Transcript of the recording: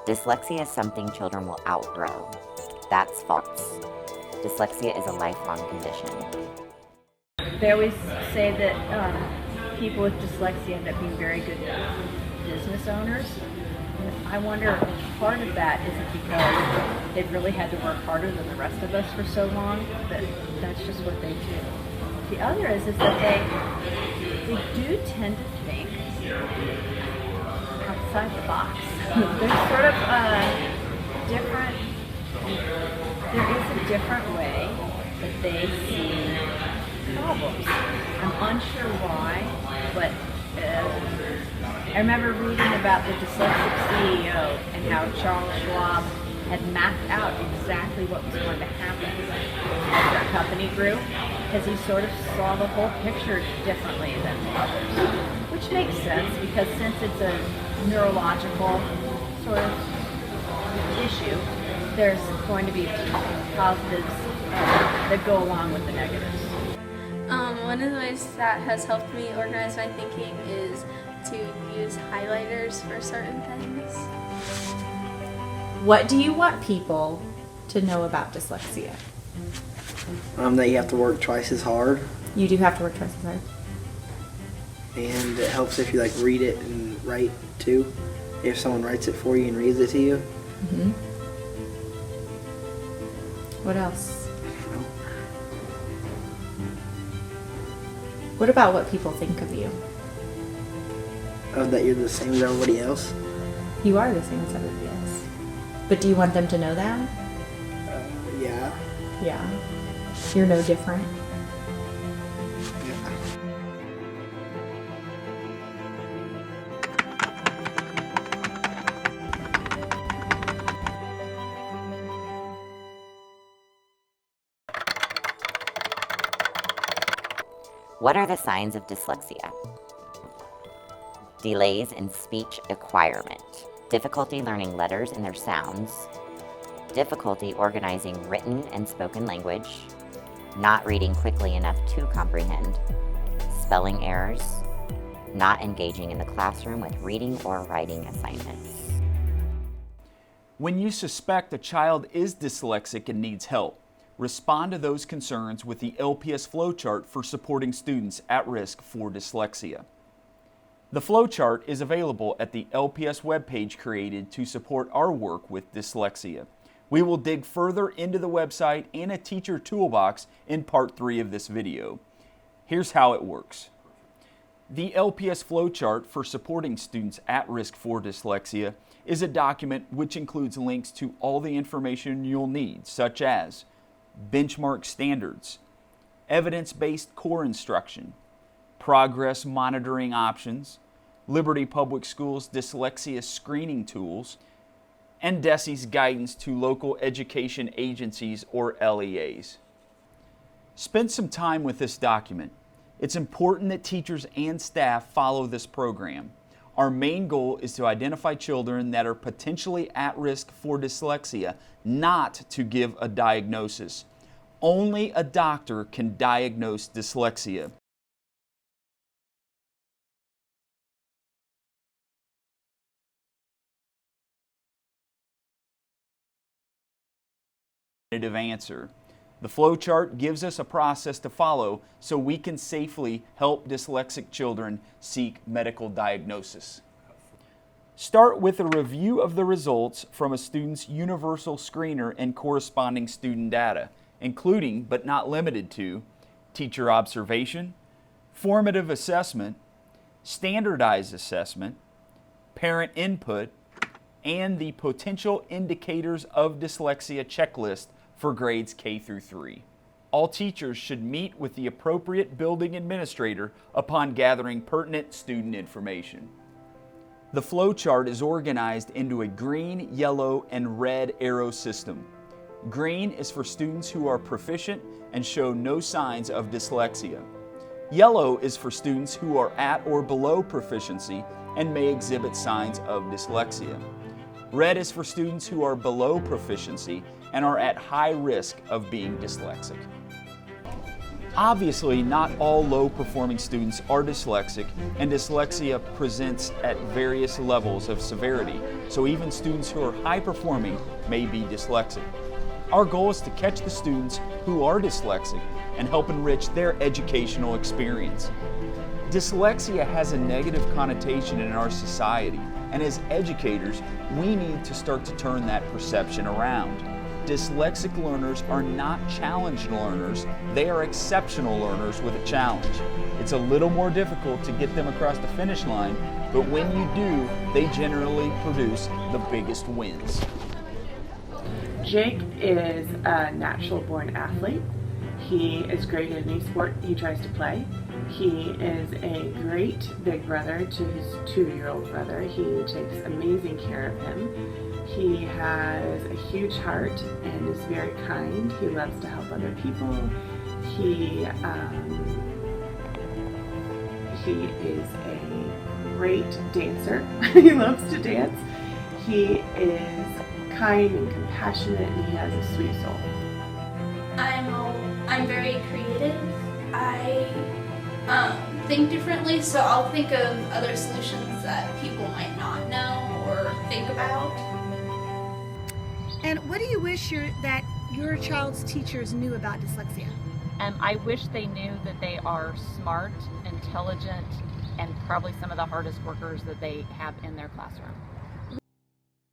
Dyslexia is something children will outgrow. That's false. Dyslexia is a lifelong condition. They always say that people with dyslexia end up being very good business owners. And I wonder if part of that isn't because they've really had to work harder than the rest of us for so long, that that's just what they do. The other is that they do tend to think outside the box. There's sort of different, there is a different way that they see problems. I'm unsure why, but I remember reading about the dyslexic CEO and how Charles Schwab had mapped out exactly what was going to happen as their company grew, because he sort of saw the whole picture differently than others, which makes sense because since it's a neurological sort of issue, there's going to be positives that go along with the negatives. One of the ways that has helped me organize my thinking is to use highlighters for certain things. What do you want people to know about dyslexia? That you have to work twice as hard, You do have to work twice as hard. and it helps if you like read it and write too. If someone writes it for you and reads it to you. Mm-hmm. What else? What about what people think of you? That you're the same as everybody else. You are the same as everybody else. But do you want them to know that? Yeah. Yeah. You're no different. Yeah. What are the signs of dyslexia? Delays in speech acquirement, difficulty learning letters and their sounds, difficulty organizing written and spoken language, not reading quickly enough to comprehend, spelling errors, not engaging in the classroom with reading or writing assignments. When you suspect a child is dyslexic and needs help, respond to those concerns with the LPS flowchart for supporting students at risk for dyslexia. The flowchart is available at the LPS webpage created to support our work with dyslexia. We will dig further into the website and a teacher toolbox in part 3 of this video. Here's how it works. The LPS flowchart for supporting students at risk for dyslexia is a document which includes links to all the information you'll need, such as benchmark standards, evidence-based core instruction, progress monitoring options, Liberty Public Schools dyslexia screening tools, and DESE's guidance to local education agencies or LEAs. Spend some time with this document. It's important that teachers and staff follow this program. Our main goal is to identify children that are potentially at risk for dyslexia, not to give a diagnosis. Only a doctor can diagnose dyslexia. Answer. The flowchart gives us a process to follow so we can safely help dyslexic children seek medical diagnosis. Start with a review of the results from a student's universal screener and corresponding student data, including but not limited to teacher observation, formative assessment, standardized assessment, parent input, and the potential indicators of dyslexia checklist for grades K through 3. All teachers should meet with the appropriate building administrator upon gathering pertinent student information. The flowchart is organized into a green, yellow, and red arrow system. Green is for students who are proficient and show no signs of dyslexia. Yellow is for students who are at or below proficiency and may exhibit signs of dyslexia. Red is for students who are below proficiency and are at high risk of being dyslexic. Obviously, not all low-performing students are dyslexic, and dyslexia presents at various levels of severity, so even students who are high-performing may be dyslexic. Our goal is to catch the students who are dyslexic and help enrich their educational experience. Dyslexia has a negative connotation in our society, and as educators, we need to start to turn that perception around. Dyslexic learners are not challenged learners, they are exceptional learners with a challenge. It's a little more difficult to get them across the finish line, but when you do, they generally produce the biggest wins. Jake is a natural born athlete. He is great at any sport he tries to play. He is a great big brother to his 2-year-old brother. He takes amazing care of him. He has a huge heart and is very kind. He loves to help other people. He is a great dancer. He loves to dance. He is kind and compassionate, and he has a sweet soul. I'm very creative. I think differently, so I'll think of other solutions that people might not know or think about. And what do you wish that your child's teachers knew about dyslexia? I wish they knew that they are smart, intelligent, and probably some of the hardest workers that they have in their classroom.